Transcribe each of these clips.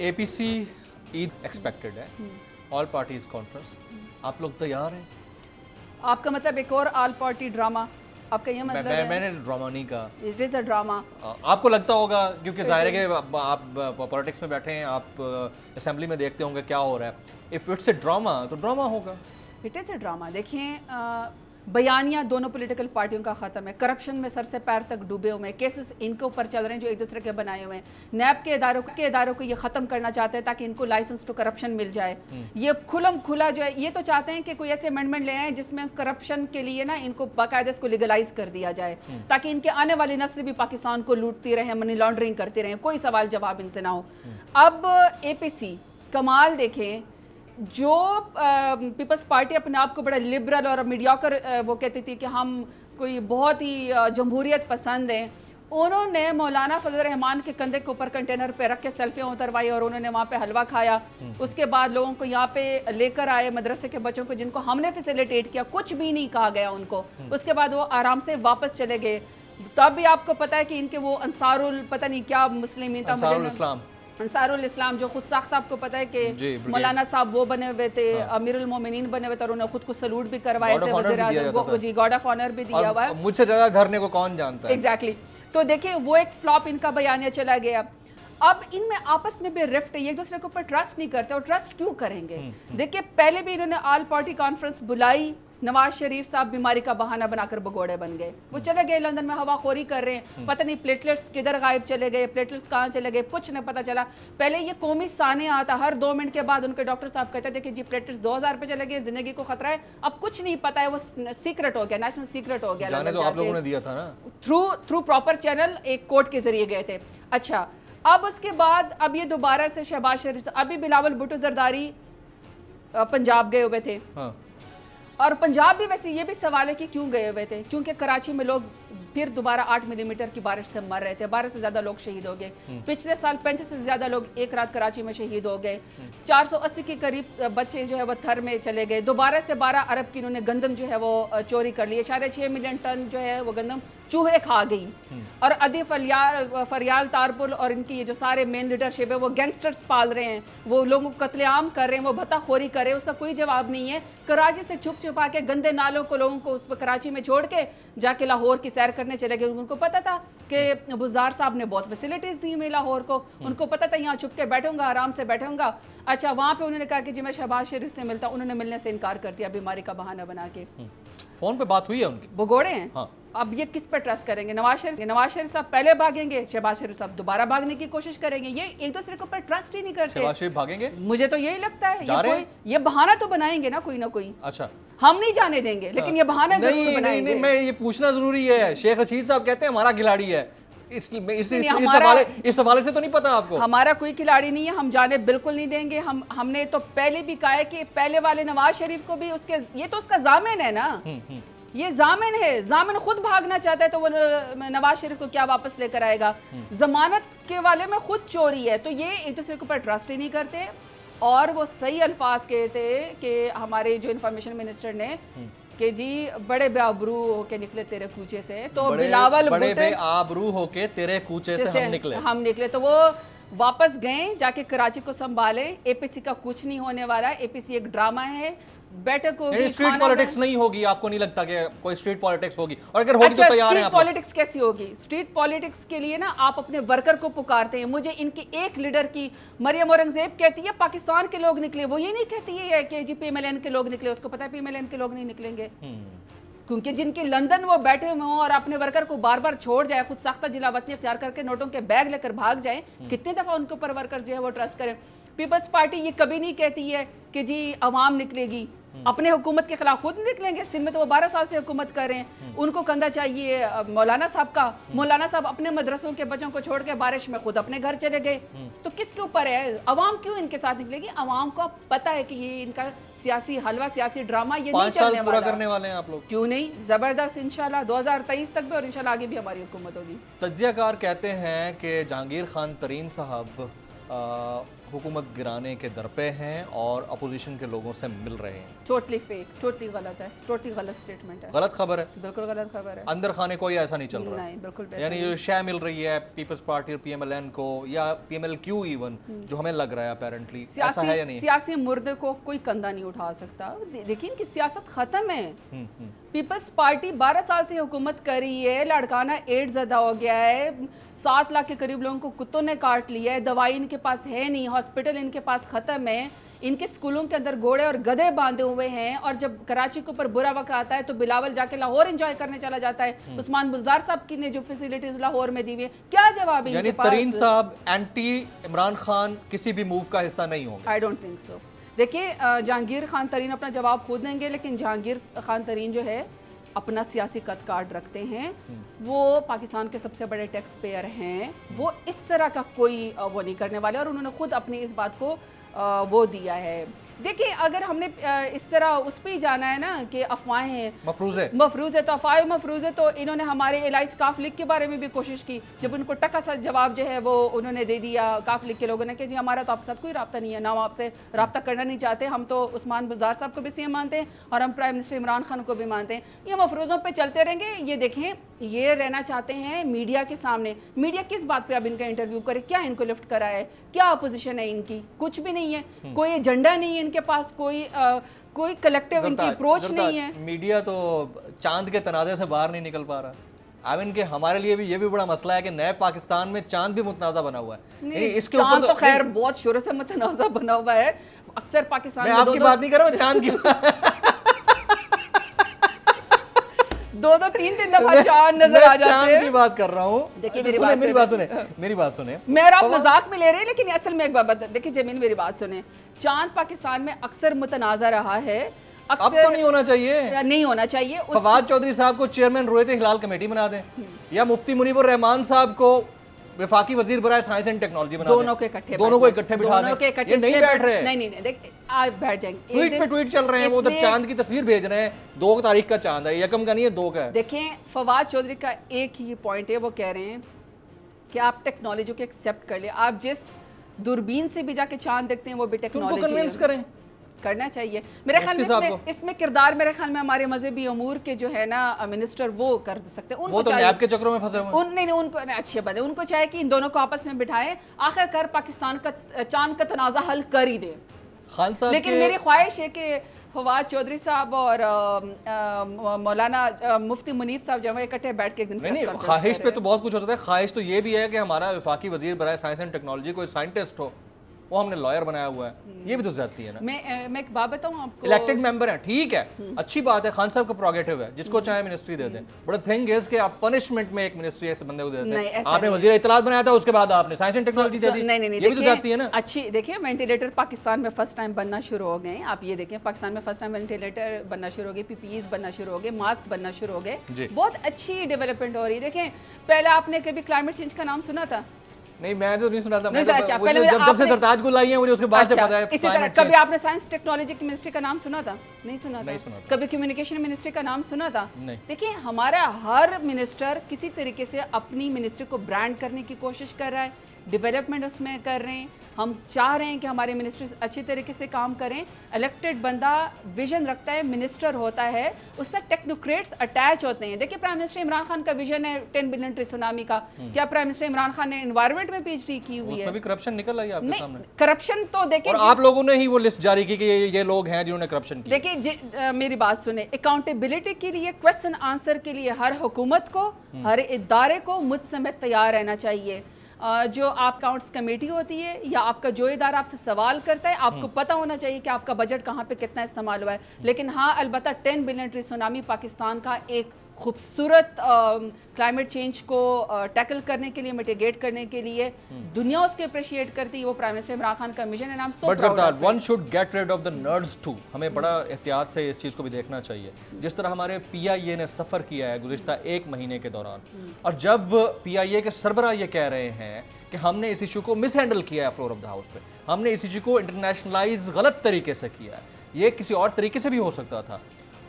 APC Eid expected है, all parties conference, आप लोग तैयार हैं? आपका मतलब एक और ऑल पार्टी ड्रामा, आपका ये मतलब है? मैंने ड्रामा नहीं कहा, इट इज अ ड्रामा। आपको लगता होगा क्योंकि जाहिर है कि आप पॉलिटिक्स में बैठे हैं, आप असेंबली में देखते होंगे क्या हो रहा है। इफ इट्स अ ड्रामा तो ड्रामा होगा। It is a drama. देखिए बयानियाँ दोनों पॉलिटिकल पार्टियों का ख़त्म है, करप्शन में सर से पैर तक डूबे हुए हैं, केसेस इनके ऊपर चल रहे हैं जो एक दूसरे के बनाए हुए हैं। नैब के इदारों को ये ख़त्म करना चाहते हैं ताकि इनको लाइसेंस टू करप्शन मिल जाए। ये खुलम खुला जो है, ये तो चाहते हैं कि कोई ऐसे अमेंडमेंट ले आए जिसमें करप्शन के लिए ना इनको बाकायदा इसको लीगलाइज कर दिया जाए ताकि इनके आने वाली नस्ल भी पाकिस्तान को लूटती रहे, मनी लॉन्ड्रिंग करती रहे, कोई सवाल जवाब इनसे ना हो। अब APC कमाल देखें, जो पीपल्स पार्टी अपने आप को बड़ा लिबरल और मीडियाकर वो कहती थी कि हम कोई बहुत ही जमहूरियत पसंद हैं, उन्होंने मौलाना फजल रहमान के कंधे के ऊपर कंटेनर पे रख के सेल्फियाँ उतरवाई और उन्होंने वहाँ पे हलवा खाया। उसके बाद लोगों को यहाँ पे लेकर आए, मदरसे के बच्चों को जिनको हमने फैसिलिटेट किया, कुछ भी नहीं कहा गया उनको। उसके बाद वो आराम से वापस चले गए। तब भी आपको पता है कि इनके वो अंसारुल पता नहीं क्या मुस्लिम अंसारुल इस्लाम जो खुद साख्त, आपको पता है कि मौलाना साहब वो बने हुए थे, अमीरुल मोमिनीन बने हुए थे और उन्हें खुद को सैल्यूट भी करवाया, वज़ीर गॉड ऑफ ऑनर भी दिया हुआ है। मुझसे ज्यादा धरने को कौन जानता है। एग्जैक्टली। तो देखिए वो एक फ्लॉप इनका बयानिया चला गया। अब इनमें आपस में भी रिफ्ट है, एक दूसरे के ऊपर ट्रस्ट नहीं करते और ट्रस्ट क्यों करेंगे। देखिए पहले भी इन्होंने ऑल पार्टी कॉन्फ्रेंस बुलाई, नवाज शरीफ साहब बीमारी का बहाना बनाकर भगोड़े बन गए, वो चले गए लंदन में हवाखोरी कर रहे हैं, पता नहीं प्लेटलेट्स किधर गायब चले गए, प्लेटलेट्स कहाँ चले गए, कुछ नहीं पता चला। पहले ये कौमी साने आता, हर 2 मिनट के बाद उनके डॉक्टर साहब कहते थे कि जी प्लेटलेट्स 2000 पे चले गए, जिंदगी को खतरा है। अब कुछ नहीं पता है, वो सीक्रेट हो गया, नेशनल सीक्रेट हो गया। जाने तो आप लोगों ने दिया था ना, थ्रू प्रॉपर चैनल, एक कोर्ट के जरिए गए थे। अच्छा, अब उसके बाद अब ये दोबारा से शहबाज शरीफ, अभी बिलावल भुट्टो जरदारी पंजाब गए हुए थे। और पंजाब भी वैसे ये भी सवाल है कि क्यों गए हुए थे, क्योंकि कराची में लोग फिर दोबारा 8 मिलीमीटर की बारिश से मर रहे थे, 12 से ज्यादा लोग शहीद हो गए। पिछले साल 35 से ज्यादा लोग एक रात कराची में शहीद हो गए। 480 के करीब बच्चे जो है वो थर में चले गए। दोबारा से 12 अरब की इन्होंने गंदम जो है वो चोरी कर ली, 6.5 मिलियन टन जो है वो गंदम चूहे खा गई। और अदी फरियाल तारपुल और इनकी ये जो सारे मेन लीडरशिप है वो गैंगस्टर्स पाल रहे हैं, वो लोगों को कत्लेआम कर रहे हैं, वो भत्ताखोरी कर रहे हैं, उसका कोई जवाब नहीं है। कराची से छुप छुपा के गंदे नालों को लोगों को उस पर कराची में छोड़ के जाके लाहौर की सैर करने चले गए। उनको पता था कि बुज़दार साहब ने बहुत फैसिलिटीज दी हुई लाहौर को, उनको पता था यहाँ छुप के बैठूंगा, आराम से बैठूंगा। अच्छा, वहाँ पे उन्होंने कहा कि जी मैं शहबाज शरीफ से मिलता, उन्होंने मिलने से इनकार कर दिया बीमारी का बहाना बना के। फोन पे बात हुई है उनकी, भगोड़े हैं। हाँ। अब ये किस पे ट्रस्ट करेंगे? नवाज शरीफ साहब पहले भागेंगे, शहबाज शरीफ साहब दोबारा भागने की कोशिश करेंगे। ये एक दूसरे के ऊपर ट्रस्ट ही नहीं करते। शहबाज शरीफ भागेंगे, मुझे तो यही लगता है। ये बहाना तो बनाएंगे ना कोई ना कोई। अच्छा, हम नहीं जाने देंगे, लेकिन ये बहाना जरूर बनाएंगे। नहीं, मैं ये पूछना जरूरी है। शेख रशीद साहब कहते हैं हमारा खिलाड़ी है, इस हवाले से तो नहीं पता आपको? हमारा कोई खिलाड़ी नहीं है, हम जाने बिल्कुल नहीं देंगे। हमने तो पहले भी कहा है कि पहले वाले नवाज शरीफ को भी उसके, ये तो उसका जामिन है ना, ये जामिन है। जामिन खुद भागना चाहता है तो वो नवाज शरीफ को क्या वापस लेकर आएगा? जमानत के वाले में खुद चोरी है। तो ये एक दूसरे के ऊपर ट्रस्ट ही नहीं करते। और वो सही अल्फाज कहते कि हमारे जो इंफॉर्मेशन मिनिस्टर ने कि जी बड़े बेआबरू होके निकले तेरे कूचे से, तो बिलावल बड़े बेआबरू होके तेरे कूचे से हम निकले। तो वो वापस गए, जाके कराची को संभाले। APC का कुछ नहीं होने वाला। APC एक ड्रामा है, बैठक होगी, स्ट्रीट पॉलिटिक्स नहीं होगी। आपको नहीं लगता कि कोई स्ट्रीट पॉलिटिक्स होगी? और अगर होगी तो तैयार हैं आप? पॉलिटिक्स कैसी होगी? स्ट्रीट पॉलिटिक्स के लिए ना आप अपने वर्कर को पुकारते हैं। मुझे इनकी एक लीडर की, मरियम औरंगजेब कहती है पाकिस्तान के लोग निकले, वो ये नहीं कहती है कि जी PMLN के लोग निकले। उसको पता है PMLN के लोग नहीं निकलेंगे, क्योंकि जिनकी लंदन वो बैठे हुए हों और अपने वर्कर को बार बार छोड़ जाए, खुद साख्ता जिलावतनी इख्तियार करके नोटों के बैग लेकर भाग जाए, कितनी दफा उनके ऊपर वर्कर जो है वो ट्रस्ट करें। पीपल्स पार्टी ये कभी नहीं कहती है कि जी अवाम निकलेगी, अपने हुकूमत के खिलाफ खुद निकलेंगे। सिंध में तो वो 12 साल से हुकूमत कर रहे हैं, उनको कंधा चाहिए मौलाना साहब का। मौलाना साहब अपने मदरसों के बच्चों को छोड़ के बारिश में खुद अपने घर चले गए। तो किसके ऊपर है? अवाम क्यों इनके साथ निकलेगी? अवाम को पता है कि ये इनका सियासी हलवा, सियासी ड्रामा ये नहीं चलने वाला। करने वाले हैं आप लोग? क्यों नहीं, जबरदस्त। इंशाल्लाह 2023 तक भी और इंशाल्लाह आगे भी हमारी हुकूमत होगी। तज्जियाकार कहते हैं कि जहांगीर खान तरीन साहब हुकूमत गिराने के दर पे हैं और अपोजिशन के लोगों से मिल रहे हैं। टोटली फेक, टोटली गलत है, टोटली गलत स्टेटमेंट है, गलत खबर है, बिल्कुल गलत खबर है। अंदर खाने कोई ऐसा नहीं चल रहा, नहीं बिल्कुल, यानी जो शय मिल रही है पीपल्स पार्टी और पीएमएलएन को या पीएमएलक्यू इवन, जो हमें लग रहा है अपेरेंटली ऐसा है या नहीं? सियासी मुर्दे को कोई कंधा नहीं उठा सकता। देखिए इनकी सियासत खत्म है। पीपल्स पार्टी 12 साल से हुकूमत कर रही है, लड़काना एड्स ज़्यादा हो गया है, 7 लाख के करीब लोगों को कुत्तों ने काट लिया है, दवाई इनके पास है नहीं, हॉस्पिटल इनके पास ख़त्म है, इनके स्कूलों के अंदर घोड़े और गधे बांधे हुए हैं, और जब कराची के ऊपर बुरा वक्त आता है तो बिलावल जाके लाहौर एंजॉय करने चला जाता है। उस्मान बुज़दार साहब की ने जो फैसिलिटीज लाहौर में दी हुई है, क्या जवाब है इनके पास? तरीन साहब एंटी इमरान खान किसी भी मूव का हिस्सा नहीं होंगे? I don't think so. देखिए जहांगीर खान तरीन अपना जवाब खुद देंगे, लेकिन जहांगीर खान तरीन जो है अपना सियासी कद काट रखते हैं, वो पाकिस्तान के सबसे बड़े टैक्स पेयर हैं, वो इस तरह का कोई वो नहीं करने वाले, और उन्होंने खुद अपनी इस बात को वो दिया है। देखिए अगर हमने इस तरह उस पर ही जाना है ना कि अफवाहें हैं, मफरूज़ है तो अफवाह मफरूज़ है, तो इन्होंने हमारे एलाइस काफ लीग के बारे में भी कोशिश की, जब उनको टका सा जवाब जो है वो उन्होंने दे दिया काफ लीग के लोगों ने कि जी हमारा तो आपके साथ कोई रब्ता नहीं है, ना हम आपसे रब्ता करना नहीं चाहते, हम तो उस्मान बुज़दार साहब को भी सीएम मानते हैं और हम प्राइम मिनिस्टर इमरान खान को भी मानते हैं। ये मफरूज़ों पर चलते रहेंगे। ये देखें, ये रहना चाहते हैं मीडिया के सामने। मीडिया किस बात पे अब इनका इंटरव्यू करे? क्या इनको लिफ्ट करा है? क्या अपोजिशन है इनकी? कुछ भी नहीं है, कोई एजेंडा नहीं है इनके पास, कोई कलेक्टिव इनकी अप्रोच नहीं है। मीडिया तो चांद के तनाज़े से बाहर नहीं निकल पा रहा। आई मीन कि हमारे लिए भी ये भी बड़ा मसला है कि नए पाकिस्तान में चांद भी मुतनाज़ा बना हुआ है। इसके ऊपर तो खैर बहुत शुरू से मुतनाज़ा बना हुआ है। अक्सर पाकिस्तान में आपकी बात नहीं कर रहा हूँ, चांद की दो तीन दफा चांद नजर आ जाते हैं। की बात कर रहा हूँ। देखिए मेरी बात सुने। मेरा आप मजाक में ले रहे हैं, लेकिन असल में एक बात देखिए जमीन, मेरी बात सुने। चांद पाकिस्तान में अक्सर मुतनाज़ा रहा है, अब तो नहीं होना चाहिए। फवाद चौधरी साहब को चेयरमैन रोयत हिलाल कमेटी बना दें, या मुफ्ती मुनीबुर रहमान साहब को वफाकी वजीर बराए साइंस एंड टेक्नोलॉजी बना दें। दोनों को इकट्ठे बिठा दें। ये नहीं बैठ रहे। नहीं देख आज बैठ जाएंगे। ट्वीट पे ट्वीट चल रहे हैं, वो उधर चांद की तस्वीर भेज रहे हैं। 2 तारीख का चांद है, यकम का नहीं है, 2 का है। देखें फवाद चौधरी का एक ही पॉइंट है, वो कह रहे हैं कि आप टेक्नोलॉजी को एक्सेप्ट कर ले, आप जिस दूरबीन से भी जाके चांद देखते हैं वो भी टेक्नोलॉजी कन्विंस करें, करना चाहिए। मेरे ख्याल में इसमें किरदार मेरे ख्याल में हमारे मजहबी अमूर के जो है ना मिनिस्टर वो कर सकते हैं। वो तो नैब के चक्रों में फंसे हुए हैं। नहीं उनको अच्छे बने, उनको चाहे कि इन दोनों को आपस में बिठाएं, आखिरकार पाकिस्तान का चांद का तनाज़ा हल कर ही दे। खान साहब लेकिन मेरी ख्वाहिश है कि फवाद चौधरी साहब और मौलाना मुफ्ती मुनीब साहब जब इकट्ठे बैठ के नहीं, ख्वाहिश पे तो बहुत कुछ हो सकता है। ख्वाहिश तो ये भी है कि हमारा वफाकी वजीर बराए साइंस एंड टेक्नोलॉजी कोई साइंटिस्ट हो, वो हमने लॉयर बनाया हुआ है, ये भी तो ज्यादती है ना। मैं एक बात बताऊं आपको, इलेक्टेड मेंबर है, ठीक है, अच्छी बात है, खान साहब का प्रोगेटिव है, जिसको चाहे मिनिस्ट्री दे दें, बट थिंग इज कि आप पनिशमेंट में एक मिनिस्ट्री ऐसे बंदे को दे देते हैं। आपने वजीर इत्तलात बनाया था, उसके बाद आपने साइंस एंड टेक्नोलॉजी दे दी, ये भी तो ज्यादती है ना। अच्छी देखिए, वेंटिलेटर पाकिस्तान में फर्स्ट टाइम बनना शुरू हो गए, आप ये देखें पाकिस्तान में फर्स्ट टाइम वेंटिलेटर बनना शुरू हो गए, पीपीईज बनना शुरू हो गए, मास्क बनना शुरू हो गए, बहुत अच्छी डेवलपमेंट हो रही है। देखें पहले आपने कभी क्लाइमेट चेंज का नाम सुना था? नहीं, मैं तो नहीं सुना था। मैं तो पहले जब से सरताज को लाई है मुझे उसके बाद से पता है। इसी तरह कभी आपने साइंस टेक्नोलॉजी की मिनिस्ट्री का नाम सुना था? नहीं सुना था। कभी कम्युनिकेशन मिनिस्ट्री का नाम सुना था? देखिए हमारा हर मिनिस्टर किसी तरीके से अपनी मिनिस्ट्री को ब्रांड करने की कोशिश कर रहा है, डेवलपमेंट उसमें कर रहे हैं। हम चाह रहे हैं कि हमारे मिनिस्ट्री अच्छी तरीके से काम करें। इलेक्टेड बंदा विजन रखता है, मिनिस्टर होता है, उससे टेक्नोक्रेट्स अटैच होते हैं। देखिए प्राइम मिनिस्टर इमरान खान का विजन है 10 बिलियन ट्री सुनामी का, क्या प्राइम मिनिस्टर इमरान खान ने एनवायरनमेंट में पीएचडी की हुई है? उसमें भी करप्शन निकल आई आपके सामने। करप्शन तो देखिए, और आप लोगों ने ही वो लिस्ट जारी की कि ये लोग हैं जिन्होंने करप्शन की। देखिए मेरी बात सुने, अकाउंटेबिलिटी के लिए, क्वेश्चन आंसर के लिए हर हुकूमत को, हर इदारे को मुझ समेत तैयार रहना चाहिए। जो आप अकाउंट्स कमेटी होती है या आपका जो इदारा आपसे सवाल करता है, आपको पता होना चाहिए कि आपका बजट कहाँ पे कितना इस्तेमाल हुआ है। लेकिन हाँ, अलबत्ता 10 बिलियन ट्री सुनामी पाकिस्तान का एक खूबसूरत क्लाइमेट चेंज को टैकल करने के लिए, मिटिगेट करने के लिए दुनिया उसके अप्रिशिएट करती है। वो प्राइम मिनिस्टर इमरान खान का मिशन है, नाम so proud of it. One should get rid of the nerds too. हमें बड़ा एहतियात से इस चीज़ को भी देखना चाहिए। जिस तरह हमारे PIA ने सफ़र किया है गुज़िश्ता 1 महीने के दौरान, और जब PIA के सरबराह ये कह रहे हैं कि हमने इस इशू को मिस हैंडल किया है फ्लोर ऑफ द हाउस पे, हमने इस इशू को इंटरनेशनलाइज गलत तरीके से किया है, ये किसी और तरीके से भी हो सकता था,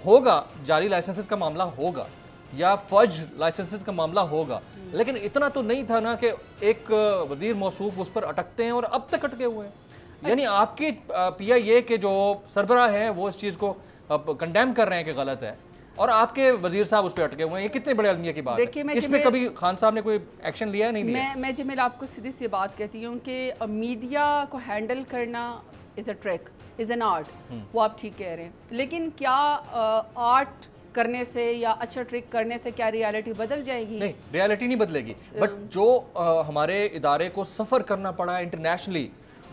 होगा, जारी लाइसेंसेस का मामला होगा, یا فوج لائسنسز کا معاملہ ہوگا، لیکن اتنا تو نہیں تھا نا کہ ایک وزیر موصوف اس پر اٹکتے ہیں اور اب تک اٹکے ہوئے ہیں. یعنی آپ کی پی آئی اے کے جو سربراہ ہیں وہ اس چیز کو کنڈیم کر رہے ہیں کہ غلط ہے، اور آپ کے وزیر صاحب اس پہ اٹکے ہوئے ہیں. یہ کتنے بڑے المیہ کی بات ہے. اس پہ کبھی خان صاحب نے کوئی ایکشن لیا ہے؟ نہیں لیا. میں جمیل آپ کو سیدھی سی بات کہتی ہوں کہ میڈیا کو ہینڈل کرنا is a track, is an art. وہ آپ ٹھیک کہہ رہے ہیں، لیکن کیا آرٹ کرنے سے یا اچھا ٹرک کرنے سے کیا ریالٹی بدل جائے گی؟ نہیں، ریالٹی نہیں بدلے گی، بٹ جو ہمارے ادارے کو سفر کرنا پڑا انٹرنیشنلی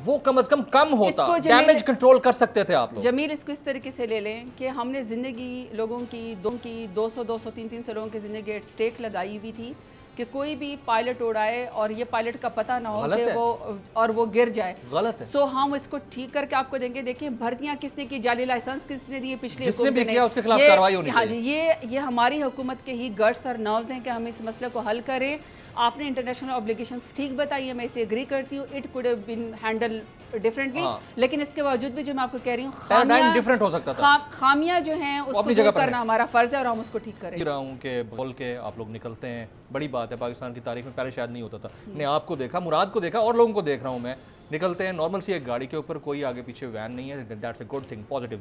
وہ کم از کم ہوتا، ڈیمیج کنٹرول کر سکتے تھے آپ لوگ. جمیل اس کو اس طریقے سے لے لیں کہ ہم نے زندگی لوگوں کی 200 300 لوگوں کی زندگی ایٹ سٹیک لگائی ہوئی تھی کہ کوئی بھی پائلٹ اڑائے اور یہ پائلٹ کا پتہ نہ ہو کہ وہ گر جائے. غلط ہے. سو ہم اس کو ٹھیک کر کے آپ کو دیں گے. دیکھیں بھرتیاں کس نے کی، جعلی لائسنس کس نے دیے پچھلے جس نے بھی کیا اس کے خلاف کارروائی ہونی چاہیے. ہاں جی، یہ ہماری حکومت کے ہی گٹس اور نروز ہیں کہ ہم اس مسئلے کو حل کریں. آپ نے انٹرنیشنل اوبلیگیشنز ٹھیک بتائی ہے، میں اسے اگری کرتی ہوں، it could have been handle differently, لیکن اس کے باوجود بھی جو میں آپ کو کہہ رہی ہوں خامیاں جو ہیں اس کو دور کرنا ہمارا فرض ہے اور ہم اس کو ٹھیک کریں. رہا ہوں کہ بول کے آپ لوگ نکلتے ہیں، بڑی بات ہے. پاکستان کی تاریخ میں پہلے شاید نہیں ہوتا تھا. میں آپ کو دیکھا، مراد کو دیکھا، اور لوگوں کو دیکھ رہا ہوں. میں نکلتے ہیں نارمل سی ایک گاڑی کے اوپر، کوئی آگے پیچھے وین نہیں ہے. That's a good thing, positive.